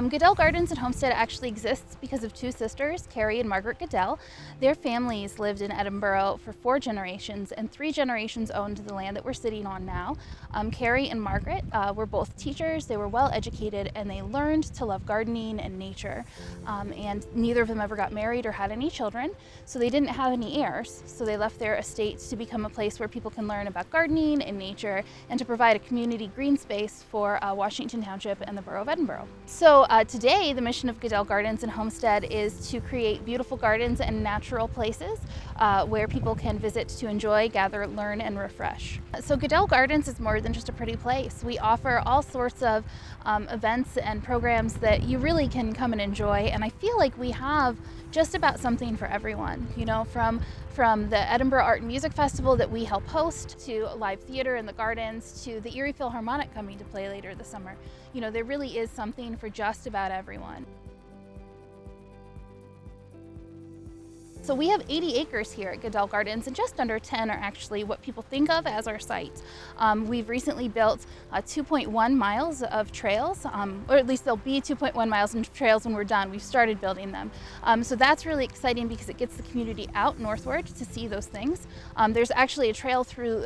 Goodell Gardens and Homestead actually exists because of two sisters, Carrie and Margaret Goodell. Their families lived in Edinburgh for 4 generations, and 3 generations owned the land that we're sitting on now. Carrie and Margaret were both teachers. They were well educated, and they learned to love gardening and nature. And neither of them ever got married or had any children, so they didn't have any heirs. So they left their estate to become a place where people can learn about gardening and nature, and to provide a community green space for Washington Township and the Borough of Edinburgh. So today, the mission of Goodell Gardens and Homestead is to create beautiful gardens and natural places where people can visit to enjoy, gather, learn, and refresh. So Goodell Gardens is more than just a pretty place. We offer all sorts of events and programs that you really can come and enjoy, and I feel like we have just about something for everyone, you know, from the Edinburgh Art and Music Festival that we help host, to live theater in the gardens, to the Erie Philharmonic coming to play later this summer. You know, there really is something for just about everyone. So we have 80 acres here at Goodell Gardens, and just under 10 are actually what people think of as our site. We've recently built 2.1 miles of trails, or at least there'll be 2.1 miles of trails when we're done. We've started building them. So that's really exciting because it gets the community out northward to see those things. There's actually a trail through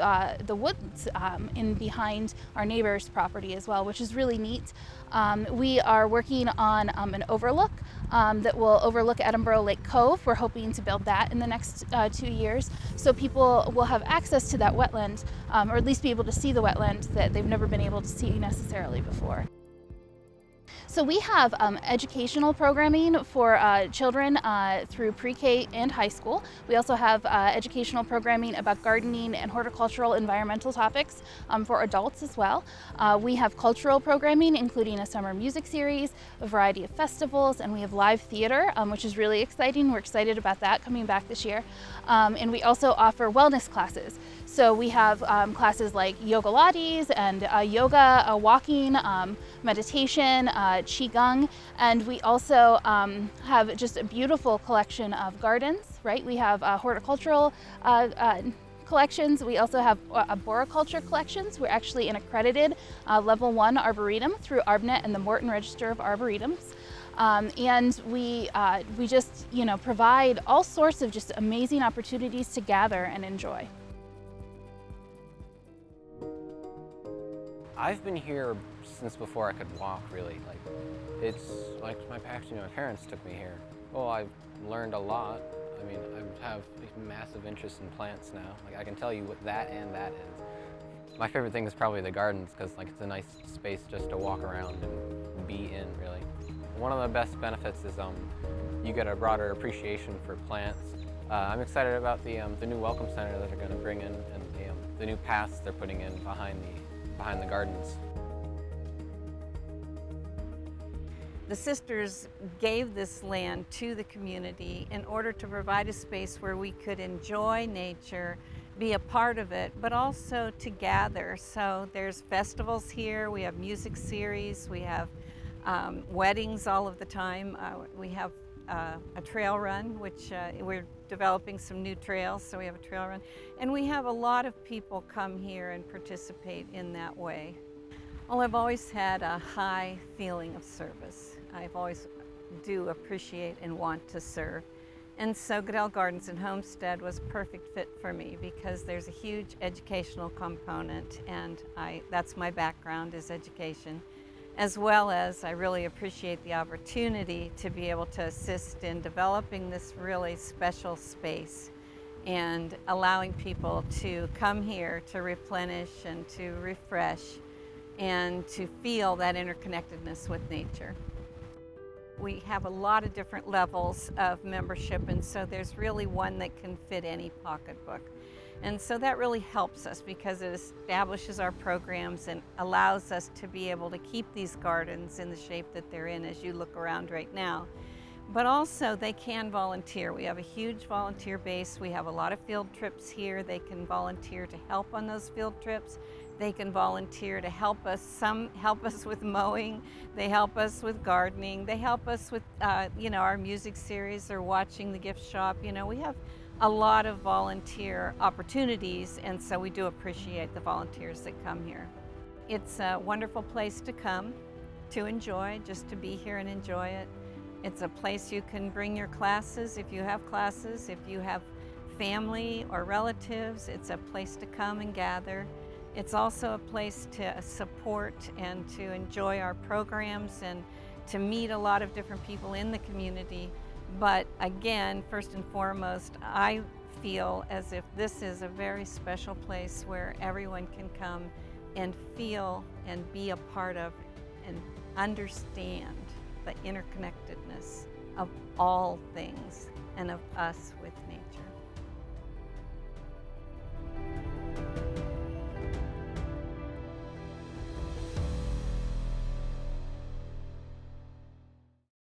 the woods in behind our neighbor's property as well, which is really neat. We are working on an overlook that will overlook Edinburgh Lake Cove. We're hoping to build that in the next 2 years, so people will have access to that wetland, or at least be able to see the wetland that they've never been able to see necessarily before. So we have educational programming for children through pre-K and high school. We also have educational programming about gardening and horticultural environmental topics for adults as well. We have cultural programming, including a summer music series, a variety of festivals, and we have live theater, which is really exciting. We're excited about that coming back this year. And we also offer wellness classes. So we have classes like yoga lattes and yoga, walking, meditation, qigong, and we also have just a beautiful collection of gardens, right? We have horticultural collections. We also have arboriculture collections. We're actually an accredited level 1 arboretum through ArbNet and the Morton Register of Arboretums. And we just, you know, provide all sorts of just amazing opportunities to gather and enjoy. I've been here since before I could walk, really. Like, it's like my parents took me here. Well, I've learned a lot. I mean, I have a massive interest in plants now. Like, I can tell you what that and that is. My favorite thing is probably the gardens, because like it's a nice space just to walk around and be in, really. One of the best benefits is you get a broader appreciation for plants. I'm excited about the new welcome center that they're going to bring in, and the new paths they're putting in behind the gardens. The sisters gave this land to the community in order to provide a space where we could enjoy nature, be a part of it, but also to gather. So there's festivals here, we have music series, we have weddings all of the time. We have a trail run, which we're developing some new trails, so we have a trail run. And we have a lot of people come here and participate in that way. Well, I've always had a high feeling of service. I've always do appreciate and want to serve. And so Goodell Gardens and Homestead was a perfect fit for me because there's a huge educational component, and that's my background, is education. As well as I really appreciate the opportunity to be able to assist in developing this really special space and allowing people to come here to replenish and to refresh and to feel that interconnectedness with nature. We have a lot of different levels of membership, and so there's really one that can fit any pocketbook. And so that really helps us because it establishes our programs and allows us to be able to keep these gardens in the shape that they're in as you look around right now. But also they can volunteer. We have a huge volunteer base. We have a lot of field trips here. They can volunteer to help on those field trips. They can volunteer to help us. Some help us with mowing. They help us with gardening. They help us with our music series or watching the gift shop. You know, we have a lot of volunteer opportunities, and so we do appreciate the volunteers that come here. It's a wonderful place to come. to enjoy, just to be here and enjoy it. It's a place you can bring your classes if you have classes, if you have family or relatives. It's a place to come and gather. It's also a place to support and to enjoy our programs and to meet a lot of different people in the community. But again, first and foremost, I feel as if this is a very special place where everyone can come and feel and be a part of and understand the interconnectedness of all things and of us with nature.